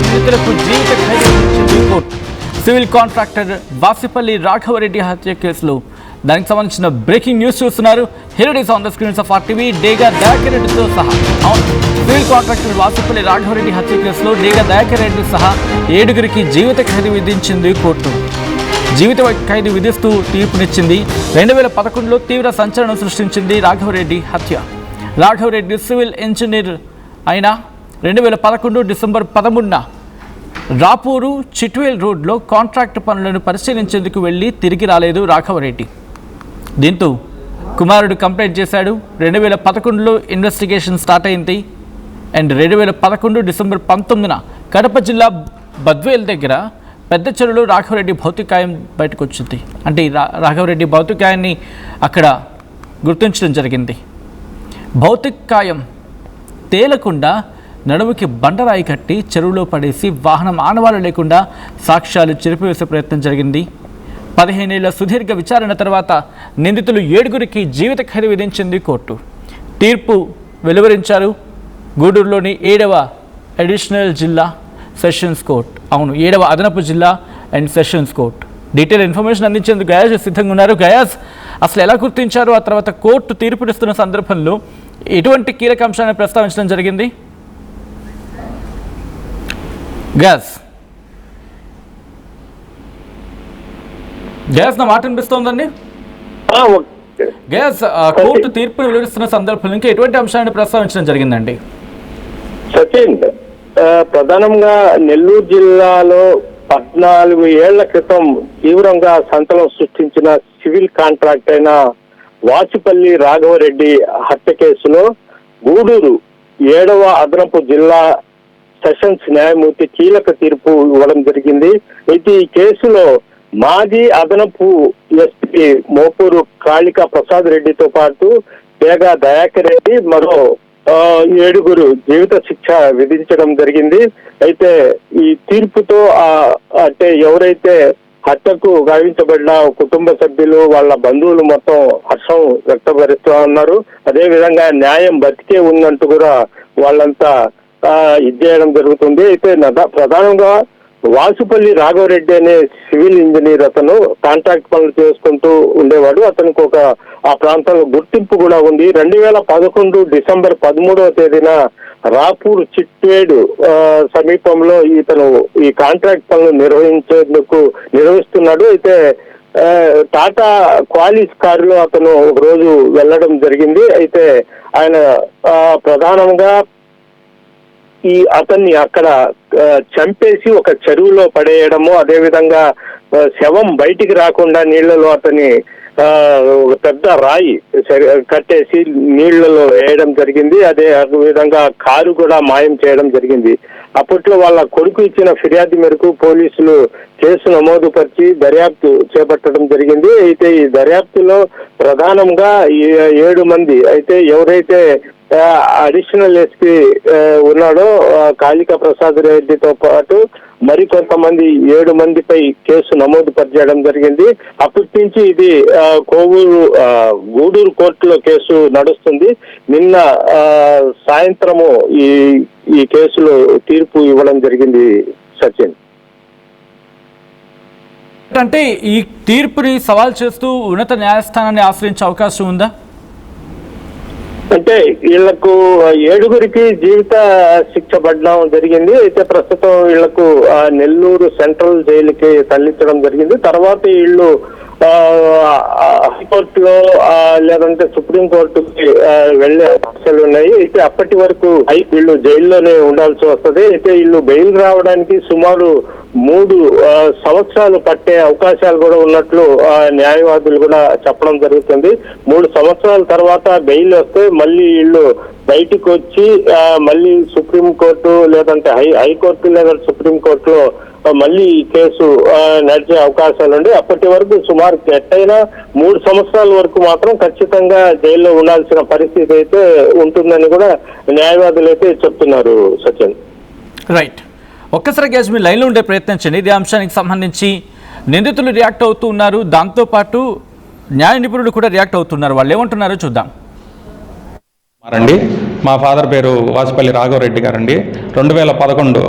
నిందితులకు జీవిత ఖైదు విధించింది court. Civil contractor Vasupalli Raghava Reddy హత్య కేసులో దానికి సంబంధించిన బ్రేకింగ్ న్యూస్ చూస్తున్నారు. Here is on the screens of RTV. డేగా దయాకర్ రెడ్డితో సహా సివిల్ కాంట్రాక్టర్ వాసిపల్లి రాఘవరెడ్డి హత్య కేసులో డేగా దయాకర్ రెడ్డి సహా 7గురికి జీవిత ఖైదు విధించింది కోర్టు. జీవిత ఖైదు విధిస్తూ తీర్పునిచ్చింది. 2011లో తీవ్ర సంచలనం సృష్టించింది రాఘవరెడ్డి హత్య. రాఘవరెడ్డి సివిల్ ఇంజనీర్ అయిన 2011 డిసెంబర్ 13న రాపూరు చిట్వేల్ రోడ్లో కాంట్రాక్ట్ పనులను పరిశీలించేందుకు వెళ్ళి తిరిగి రాలేదు రాఘవరెడ్డి. దీంతో కుమారుడు కంప్లైంట్ చేశాడు. 2011లో ఇన్వెస్టిగేషన్ స్టార్ట్ అయింది. అండ్ 2011 డిసెంబర్ 19న కడప జిల్లా బద్వేల్ దగ్గర పెద్ద చెరువులో రాఘవరెడ్డి భౌతికాయం బయటకు వచ్చింది. అంటే రాఘవరెడ్డి భౌతికాయాన్ని అక్కడ గుర్తించడం జరిగింది. భౌతికాయం తేలకుండా నడుముకి బండరాయి కట్టి చెరువులో పడేసి వాహనం ఆనవాళ్ళు లేకుండా సాక్ష్యాలు చెరిపివేసే ప్రయత్నం జరిగింది. 15 ఏళ్ల సుదీర్ఘ విచారణ తర్వాత నిందితులు 7గురికి జీవిత ఖైదు విధించింది కోర్టు. తీర్పు వెలువరించారు గూడూరులోని 7వ అడిషనల్ జిల్లా సెషన్స్ కోర్ట్. అవును, 7వ అదనపు జిల్లా and sessions court. Detail information అందించేందుకు గయాజ్ సిద్ధంగా ఉన్నారు. గయాజ్, అసలు ఎలా గుర్తించారు? ఆ తర్వాత కోర్టు తీర్పునిస్తున్న సందర్భంలో ఎటువంటి కీలక అంశాన్ని ప్రస్తావించడం జరిగింది? గ్యాస్ నా మాట వినిపిస్తోందండి. గ్యాస్, కోర్టు తీర్పును వెలువరిస్తున్న సందర్భంలో ఇంకా ఎటువంటి అంశాన్ని ప్రస్తావించడం జరిగిందండి? సచిన్, ప్రధానంగా నెల్లూరు జిల్లాలో 14 ఏళ్ల క్రితం తీవ్రంగా సంచలనం సృష్టించిన సివిల్ కాంట్రాక్ట్ అయిన వాసిపల్లి రాఘవరెడ్డి హత్య కేసులో గూడూరు 7వ అదనపు జిల్లా సెషన్స్ న్యాయమూర్తి కీలక తీర్పు ఇవ్వడం జరిగింది. అయితే ఈ కేసులో మాజీ అదనపు ఎస్పీ మోపూరు కాళికా ప్రసాద్ రెడ్డితో పాటు డేగా దయాకర్ రెడ్డి మరో 7గురు జీవిత శిక్ష విధించడం జరిగింది. అయితే ఈ తీర్పుతో అంటే ఎవరైతే హత్యకు గావించబడిన కుటుంబ సభ్యులు వాళ్ళ బంధువులు మొత్తం హర్షం వ్యక్తపరుస్తూ ఉన్నారు. అదే విధంగా న్యాయం బతికే ఉందంటూ కూడా వాళ్ళంతా ఇది చేయడం జరుగుతుంది. అయితే ప్రధానంగా వాసుపల్లి రాఘవరెడ్డి అనే సివిల్ ఇంజనీర్, అతను కాంట్రాక్ట్ పనులు చేసుకుంటూ ఉండేవాడు. అతనికి ఆ ప్రాంతంలో గుర్తింపు కూడా ఉంది. 2011 డిసెంబర్ 13వ తేదీన రాపూర్ చిట్వేడు సమీపంలో ఇతను ఈ కాంట్రాక్ట్ పనులు నిర్వహిస్తున్నాడు. అయితే టాటా క్వాలిస్ కారులో అతను ఒక రోజు వెళ్ళడం జరిగింది. అయితే ఆయన ప్రధానంగా అతన్ని అక్కడ చంపేసి ఒక చెరువులో పడేయడము, అదేవిధంగా శవం బయటికి రాకుండా నీళ్లలో అతన్ని ఒక పెద్ద రాయి కట్టేసి నీళ్లలో వేయడం జరిగింది. అదే విధంగా కారు కూడా మాయం చేయడం జరిగింది. అప్పట్లో వాళ్ళ కొడుకు ఇచ్చిన ఫిర్యాదు మేరకు పోలీసులు కేసు నమోదుపరిచి దర్యాప్తు చేపట్టడం జరిగింది. అయితే ఈ దర్యాప్తులో ప్రధానంగా 7 మంది, అయితే ఎవరైతే అడిషనల్ ఎస్పీ ఉన్నాడో కాళికా ప్రసాద్ రెడ్డితో పాటు మరికొంతమంది 7 మందిపై కేసు నమోదు పరిచేయడం జరిగింది. అప్పటి నుంచి ఇది గూడూరు కోర్టులో కేసు నడుస్తుంది. నిన్న సాయంత్రము ఈ కేసులో తీర్పు ఇవ్వడం జరిగింది. సచిన్, అంటే ఈ తీర్పుని సవాల్ చేస్తూ ఉన్నత న్యాయస్థానాన్ని ఆశ్రయించే అవకాశం ఉందా? అంటే వీళ్లకు 7గురికి జీవిత శిక్ష పడడం జరిగింది. అయితే ప్రస్తుతం వీళ్లకు నెల్లూరు సెంట్రల్ జైలుకి తరలించడం జరిగింది. తర్వాత వీళ్ళు హైకోర్టులో లేదంటే సుప్రీంకోర్టుకి వెళ్లే అవకాశాలు ఉన్నాయి. అయితే అప్పటి వరకు వీళ్ళు జైల్లోనే ఉండాల్సి వస్తుంది. అయితే వీళ్ళు బెయిల్ రావడానికి సుమారు 3 సంవత్సరాలు పట్టే అవకాశాలు కూడా ఉన్నట్లు న్యాయవాదులు కూడా చెప్పడం జరుగుతుంది. 3 సంవత్సరాల తర్వాత బెయిల్ వస్తే మళ్ళీ వీళ్ళు బయటికి వచ్చి మళ్ళీ సుప్రీంకోర్టు లేదంటే హైకోర్టు లేదంటే సుప్రీంకోర్టులో మళ్ళీ ఈ కేసు నడిచే అవకాశాలు ఉండి అప్పటి వరకు సుమారు ఎట్టయినా 3 సంవత్సరాల వరకు మాత్రం ఖచ్చితంగా జైల్లో ఉండాల్సిన పరిస్థితి అయితే ఉంటుందని కూడా న్యాయవాదులు అయితే చెప్తున్నారు. సచిన్, రైట్. ఒక్కసారి గ్యాస్ మీ లైన్లో ఉండే ప్రయత్నించండి. ఇదే అంశానికి సంబంధించి నిందితులు రియాక్ట్ అవుతూ ఉన్నారు, దాంతోపాటు న్యాయ నిపుణులు కూడా రియాక్ట్ అవుతున్నారు. వాళ్ళు ఏమంటున్నారో చూద్దాం. మా ఫాదర్ పేరు వాసిపల్లి రాఘవరెడ్డి గారండి. 2011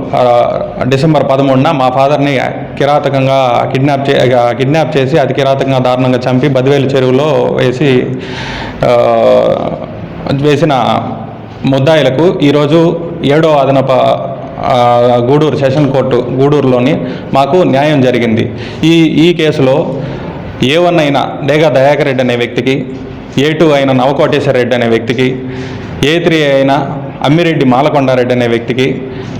డిసెంబర్ 13న మా ఫాదర్ని కిరాతకంగా కిడ్నాప్ చేసి అతి కిరాతకంగా దారుణంగా చంపి బదివేలు చెరువులో వేసిన ముద్దాయిలకు ఈరోజు 7వ అదనపు గూడూరు సెషన్ కోర్టు గూడూరులోని మాకు న్యాయం జరిగింది. ఈ కేసులో A1 అయిన డేగా దయాకర్ రెడ్డి అనే వ్యక్తికి, A2 అయిన నవకోటేశ్వర రెడ్డి అనే వ్యక్తికి, A3 అయిన అమ్మిరెడ్డి మాలకొండారెడ్డి అనే వ్యక్తికి,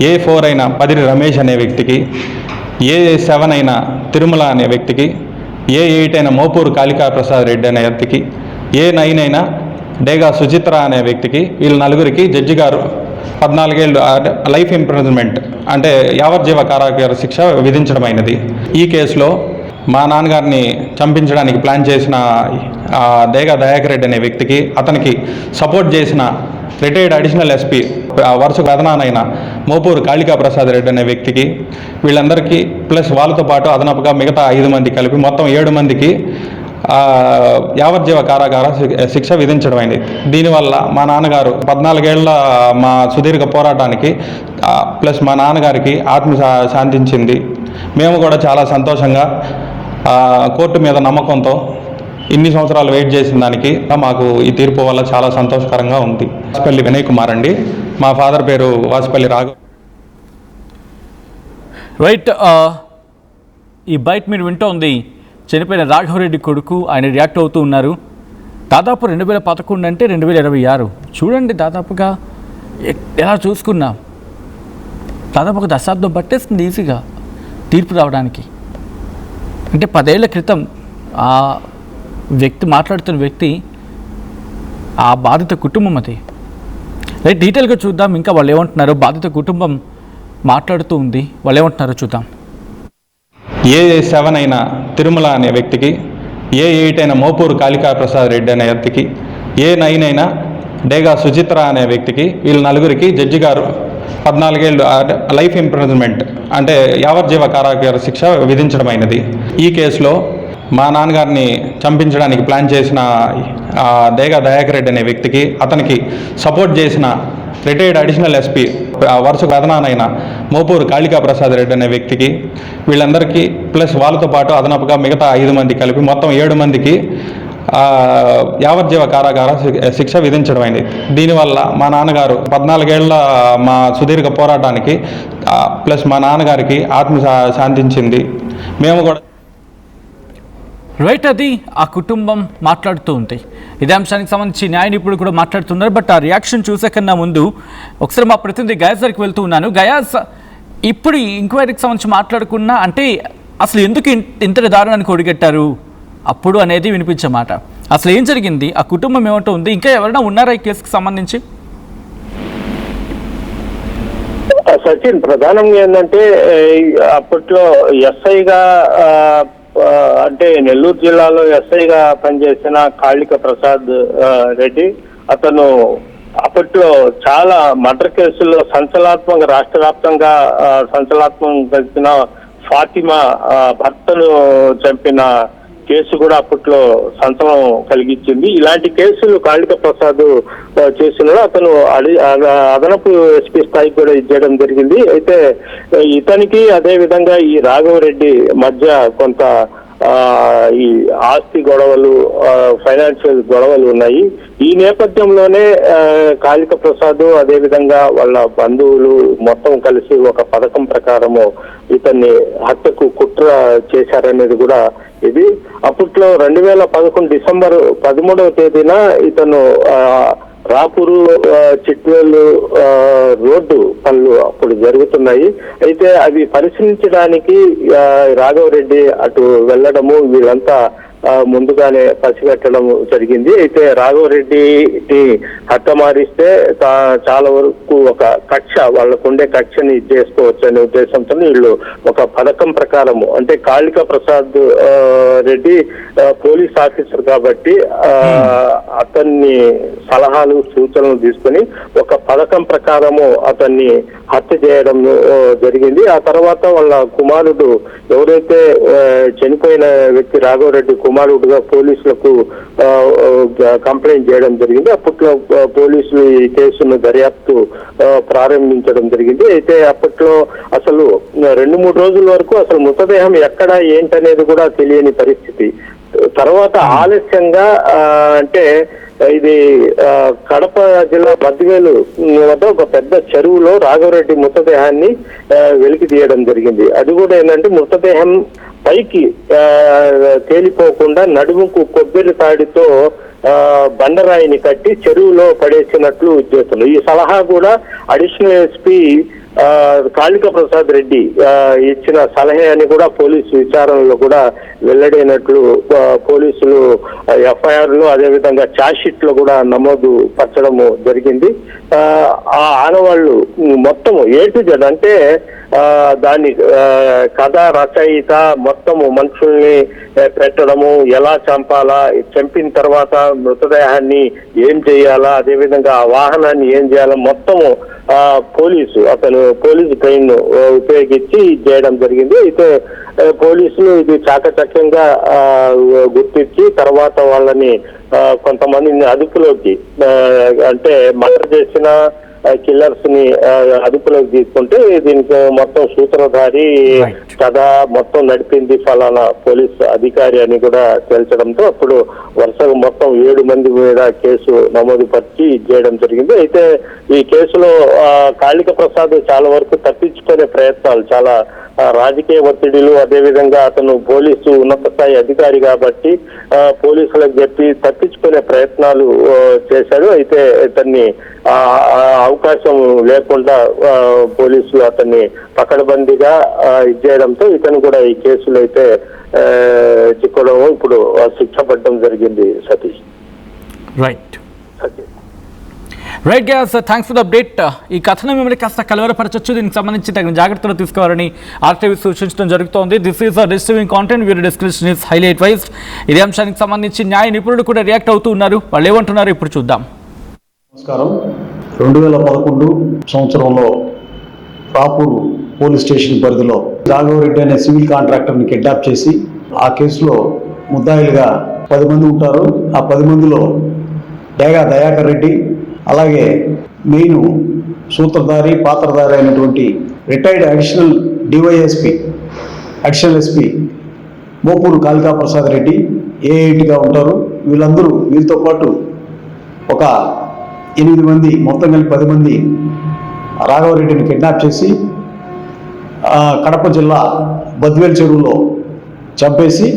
A4 అయిన పదిరి రమేష్ అనే వ్యక్తికి, A7 అయిన తిరుమల అనే వ్యక్తికి, A8 అయిన మోపూరు కాళికా ప్రసాద్ రెడ్డి అనే వ్యక్తికి, A9 అయిన డేగా సుచిత్ర అనే వ్యక్తికి, వీళ్ళ నలుగురికి జడ్జి గారు 14 ఏళ్ళు లైఫ్ ఇంప్రిజన్మెంట్ అంటే యావజ్జీవ కారాగార శిక్ష విధించడమైనది. ఈ కేసులో మా నాన్నగారిని చంపించడానికి ప్లాన్ చేసిన డేగా దయాకర్ రెడ్డి అనే వ్యక్తికి, అతనికి సపోర్ట్ చేసిన రిటైర్డ్ అడిషనల్ ఎస్పీ వరుస ప్రధానైన మోపూరు కాళికా ప్రసాద్ రెడ్డి అనే వ్యక్తికి, వీళ్ళందరికీ ప్లస్ వాళ్ళతో పాటు అదనపుగా మిగతా 5 మంది కలిపి మొత్తం 7 మందికి యావజ్జీవ కారాగార శిక్ష విధించడమైంది. దీనివల్ల మా నాన్నగారు 14 ఏళ్ల మా సుదీర్ఘ పోరాటానికి ప్లస్ మా నాన్నగారికి ఆత్మ శాంతించింది. మేము కూడా చాలా సంతోషంగా కోర్టు మీద నమ్మకంతో ఇన్ని సంవత్సరాలు వెయిట్ చేసిన దానికి మాకు ఈ తీర్పు వల్ల చాలా సంతోషకరంగా ఉంది. వాసిపల్లి వినయ్ కుమార్ అండి. మా ఫాదర్ పేరు వాసిపల్లి రాఘవ. రైట్, ఈ బైట్ మీరు వింటూ ఉంది చనిపోయిన రాఘవరెడ్డి కొడుకు. ఆయన రియాక్ట్ అవుతూ ఉన్నారు. దాదాపు 2011 అంటే 2026 చూడండి, దాదాపుగా ఎలా చూసుకున్నా దాదాపు ఒక దశాబ్దం పట్టేస్తుంది ఈజీగా తీర్పు రావడానికి. అంటే 10 ఏళ్ల క్రితం ఆ వ్యక్తి మాట్లాడుతున్న వ్యక్తి ఆ బాధిత కుటుంబం అది. రైట్, డీటెయిల్గా చూద్దాం ఇంకా వాళ్ళు ఏమంటున్నారో. బాధిత కుటుంబం మాట్లాడుతూ ఉంది, వాళ్ళు ఏమంటున్నారో చూద్దాం. A7 అయిన తిరుమల అనే వ్యక్తికి, A8 అయిన మోపూరు కాళికా ప్రసాద్ రెడ్డి అనే వ్యక్తికి, A9 అయిన డేగా సుచిత్ర అనే వ్యక్తికి, వీళ్ళ నలుగురికి జడ్జి గారు 14 ఏళ్ళు లైఫ్ ఇంప్రిజన్మెంట్ అంటే యావజ్జీవ కారాగార శిక్ష విధించడమైనది. ఈ కేసులో మా నాన్నగారిని చంపించడానికి ప్లాన్ చేసిన డేగా దయాకర్ రెడ్డి అనే వ్యక్తికి, అతనికి సపోర్ట్ చేసిన రిటైర్డ్ అడిషనల్ ఎస్పీ వరుస ప్రధానైన మోపూరు కాళికా ప్రసాద్ రెడ్డి అనే వ్యక్తికి, వీళ్ళందరికీ ప్లస్ వాళ్ళతో పాటు అదనపుగా మిగతా 5 మంది కలిపి మొత్తం 7 మందికి యావజ్జీవ కారాగార శిక్ష విధించడమైంది. దీనివల్ల మా నాన్నగారు 14 ఏళ్ల మా సుదీర్ఘ పోరాటానికి ప్లస్ మా నాన్నగారికి ఆత్మ శాంతించింది. మేము కూడా రైట్, అది ఆ కుటుంబం మాట్లాడుతూ ఉంది. ఇదే అంశానికి సంబంధించి న్యాయ నిపుణులు కూడా మాట్లాడుతున్నారు. బట్ ఆ రియాక్షన్ చూసే కన్నా ముందు ఒకసారి మా ప్రతినిధి గయాజ్ దగ్గరికి వెళ్తూ ఉన్నాను. గయాజ్, ఇప్పుడు ఎంక్వైరీకి సంబంధించి మాట్లాడుకున్నా అంటే అసలు ఎందుకు ఇంతటి దారుణానికి ఒడిగట్టారు అప్పుడు అనేది వినిపించే మాట. అసలు ఏం జరిగింది, ఆ కుటుంబం ఏమంటూ ఉంది, ఇంకా ఎవరైనా ఉన్నారా ఈ కేసుకి సంబంధించి? సచిన్, ప్రధానంగా ఏంటంటే అప్పట్లో ఎస్ఐగా అంటే నెల్లూరు జిల్లాలో ఎస్ఐగా పనిచేసిన కాళిక ప్రసాద్ రెడ్డి, అతను అప్పట్లో చాలా మర్డర్ కేసుల్లో సంచలనాత్మకంగా రాష్ట్ర వ్యాప్తంగా సంచలనాత్మకంగా కలిసిన ఫాతిమా భర్తను చంపిన కేసు కూడా అప్పట్లో సంచలనం కలిగించింది. ఇలాంటి కేసులు కాళిక ప్రసాద్ చేసిన అతను అదనపు ఎస్పీ స్థాయికి కూడా ఇచ్చేయడం జరిగింది. అయితే ఇతనికి అదే విధంగా ఈ రాఘవరెడ్డి మధ్య కొంత ఈ ఆస్తి గొడవలు, ఫైనాన్షియల్ గొడవలు ఉన్నాయి. ఈ నేపథ్యంలోనే కాళిక ప్రసాద్ అదే విధంగా వాళ్ళ బంధువులు మొత్తం కలిసి ఒక పథకం ప్రకారము ఇతన్ని హత్యకు కుట్ర చేశారనేది కూడా ఇది. అప్పట్లో 2011 డిసెంబర్ 13వ తేదీన ఇతను రాపూరు చిట్వేలు రోడ్డు పనులు అప్పుడు జరుగుతున్నాయి. అయితే అవి పరిశీలించడానికి రాఘవరెడ్డి అటు వెళ్ళడము వీళ్ళంతా ముందుగానే పసిగట్టడం జరిగింది. అయితే రాఘవరెడ్డిని హతమారిస్తే చాలా వరకు ఒక కక్ష, వాళ్ళకుండే కక్షని చేసుకోవచ్చు అనే ఉద్దేశంతో వీళ్ళు ఒక పథకం ప్రకారము, అంటే కాళికా ప్రసాద్ రెడ్డి పోలీస్ ఆఫీసర్ కాబట్టి అతన్ని సలహాలు సూచనలు తీసుకుని ఒక పథకం ప్రకారము అతన్ని హత్య చేయడం జరిగింది. ఆ తర్వాత వాళ్ళ కుమారుడు ఎవరైతే చనిపోయిన వ్యక్తి రాఘవరెడ్డి కుమారుడుగా పోలీసులకు కంప్లైంట్ చేయడం జరిగింది. అప్పట్లో పోలీసులు ఈ కేసును దర్యాప్తు ప్రారంభించడం జరిగింది. అయితే అప్పట్లో అసలు 2-3 రోజుల వరకు అసలు మృతదేహం ఎక్కడ ఏంటనేది కూడా తెలియని పరిస్థితి. తర్వాత ఆలస్యంగా అంటే ఇది కడప జిల్లా బద్దివేలు వద్ద ఒక పెద్ద చెరువులో రాఘవరెడ్డి మృతదేహాన్ని వెలికి తీయడం జరిగింది. అది కూడా ఏంటంటే మృతదేహం పైకి తేలిపోకుండా నడుముకు కొబ్బరి తాడితో బండరాయిని కట్టి చెరువులో పడేసినట్లు ఉద్యోగులు. ఈ సలహా కూడా అడిషనల్ ఎస్పీ కాళికా ప్రసాద్ రెడ్డి ఇచ్చిన సలహా అని కూడా పోలీసు విచారణలో కూడా వెల్లడైనట్లు పోలీసులు ఎఫ్ఐఆర్ లో అదేవిధంగా ఛార్జ్ షీట్ లో కూడా నమోదు పరచడము జరిగింది. ఆ ఆనవాళ్లు మొత్తము A to Z అంటే దాని కథ రచయిత మొత్తము మనుషుల్ని పెట్టడము, ఎలా చంపాలా, చంపిన తర్వాత మృతదేహాన్ని ఏం చేయాలా, అదేవిధంగా ఆ వాహనాన్ని ఏం చేయాలా మొత్తము పోలీసు ట్రైన్ ఉపయోగించి చేయడం జరిగింది. అయితే పోలీసులు ఇది చాకచక్యంగా గుర్తించి తర్వాత వాళ్ళని కొంతమందిని అదుపులోకి అంటే మర్డర్ చేసిన కిల్లర్స్ ని అదుపులోకి తీసుకుంటే దీనికి మొత్తం సూత్రధారి కథ మొత్తం నడిపింది ఫలానా పోలీస్ అధికారి అని కూడా తేల్చడంతో అప్పుడు వరుసగా మొత్తం 7 మంది మీద కేసు నమోదు పరిచి చేయడం జరిగింది. అయితే ఈ కేసులో కాళిక ప్రసాద్ చాలా వరకు తప్పించుకునే ప్రయత్నాలు, చాలా రాజకీయ ఒత్తిడిలు, అదేవిధంగా అతను పోలీసు ఉన్నత స్థాయి అధికారి కాబట్టి పోలీసులకు చెప్పి తప్పించుకునే ప్రయత్నాలు చేశాడు. అయితే ఇతన్ని అవకాశం లేకుండా పోలీసులు అతన్ని పకడ్బందీగా ఇచ్చేయడంతో ఇతను కూడా ఈ కేసులో అయితే చిక్కడం, ఇప్పుడు శిక్ష పడడం జరిగింది. Satish right gas, thanks for the update. ఈ కథను మిమ్మల్ని కాస్త కలవరపరచొచ్చు, దీనికి సంబంధించి తగిన జాగ్రత్తలు తీసుకోవాలని RTV సూచించడం జరుగుతోంది. దిస్ ఈస్ డిస్టర్బింగ్ కాంటెంట్, వీరి డిస్క్రిప్షన్ ఇస్ హైలీ అడ్వైజ్డ్. ఇదే అంశానికి సంబంధించి న్యాయ నిపుణులు కూడా రియాక్ట్ అవుతూ ఉన్నారు. వాళ్ళు ఏమంటున్నారు ఇప్పుడు చూద్దాం. నమస్కారం. 2011 సంవత్సరంలో రాపూర్ పోలీస్ స్టేషన్ పరిధిలో రాఘవరెడ్డి అనే సివిల్ కాంట్రాక్టర్ని కిడ్నాప్ చేసి ఆ కేసులో ముద్దాయిలుగా 10 మంది ఉంటారు. ఆ 10 మందిలో డేగా దయాకర్ రెడ్డి, అలాగే మెయిన్ సూత్రధారి పాత్రధారి అయినటువంటి retired additional SP Mopuru Kalika Prasad Reddy A8గా ఉంటారు. వీళ్ళతో పాటు ఒక 8 మంది, మొత్తం కలిపి 10 మంది రాఘవరెడ్డిని కిడ్నాప్ చేసి కడప జిల్లా బద్వేల్ చెరువులో చంపేసి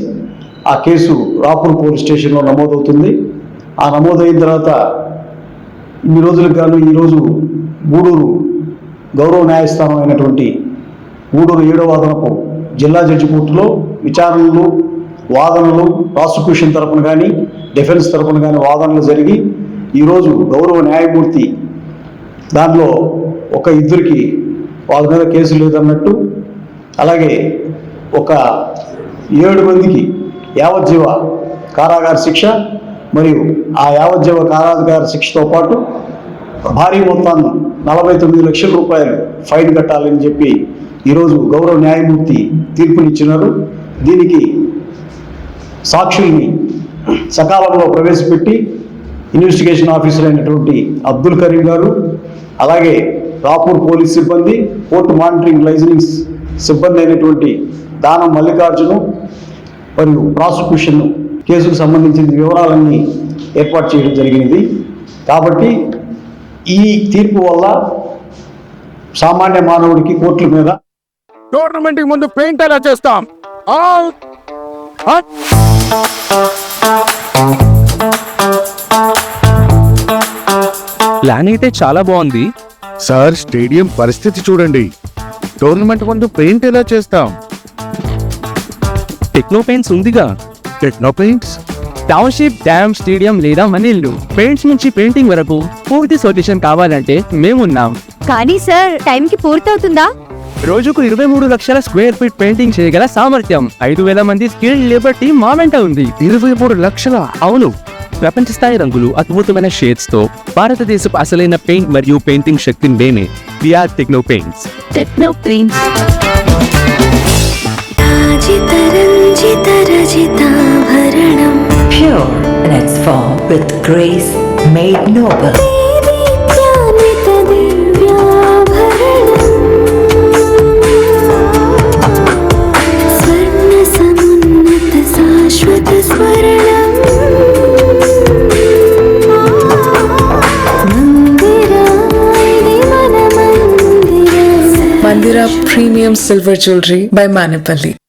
ఆ కేసు రాపూర్ పోలీస్ స్టేషన్లో నమోదవుతుంది. ఆ నమోదైన తర్వాత ఇన్ని రోజులకు గాను ఈరోజు గూడూరు గౌరవ న్యాయస్థానం అయినటువంటి గూడూరు 7వ అదనపు జిల్లా జడ్జి కోర్టులో విచారణలు, వాదనలు, ప్రాసిక్యూషన్ తరపున కానీ డిఫెన్స్ తరపున కానీ వాదనలు జరిగి ఈరోజు గౌరవ న్యాయమూర్తి దాంట్లో ఒక 2 వాళ్ళ మీద కేసు లేదన్నట్టు, అలాగే ఒక 7 మందికి యావజ్జీవ కారాగార శిక్ష మరియు ఆ యావజ్జీవ కారాగార శిక్షతో పాటు భారీ మొత్తాన్ని 49 లక్షల రూపాయలు ఫైన్ కట్టాలని చెప్పి ఈరోజు గౌరవ న్యాయమూర్తి తీర్పునిచ్చినారు. దీనికి సాక్షుల్ని సకాలంలో ప్రవేశపెట్టి ఇన్వెస్టిగేషన్ ఆఫీసర్ అయినటువంటి అబ్దుల్ కరీం గారు, అలాగే రాపూర్ పోలీస్ సిబ్బంది, కోర్టు మానిటరింగ్ లైజెన్స్ సిబ్బంది అయినటువంటి దానం మల్లికార్జును మరియు ప్రాసిక్యూషన్ కేసుకు సంబంధించిన వివరాలన్నీ ఏర్పాటు చేయడం జరిగినది. కాబట్టి ఈ తీర్పు వల్ల సామాన్య మానవుడికి కోర్టుల మీద టోర్నమెంట్ ముందు పెయింట్ ఎలా చేస్తాం ప్లాన్ అయితే చాలా బాగుంది సార్. స్టేడియం పరిస్థితి చూడండి. టోర్నమెంట్ ముందు పెయింట్ ఎలా చేస్తాం? టెక్నో పెయింట్స్ ఉందిగా. Techno paints, township, dam, stadium లేదా మనీళ్లు, పెయింట్స్ నుంచి పెయింటింగ్ వరకు పూర్తి సొల్యూషన్ కావాలంటే మేమున్నాం. కానీ సార్, టైంకి పూర్తవుతుందా? రోజుకు 23 లక్షల స్క్వేర్ ఫీట్ పెయింటింగ్ చేయగల సామర్థ్యం, 5,000 మంది స్కిల్డ్ లేబర్ టీం మా వెంట ఉంది. 23 లక్షల? అవును. ప్రపంచ స్థాయి రంగులు, అద్భుతమైన షేడ్స్ తో భారతదేశపు అసలైన పెయింట్ మరియు పెయింటింగ్ శక్తిని మేమే. VR techno paints. Techno paints. रजिताभरणम् Pure in its form with grace made noble. स्वर्णसमुन्नत शाश्वत स्वर्णम् Mandira Premium Silver Jewelry by Manipali.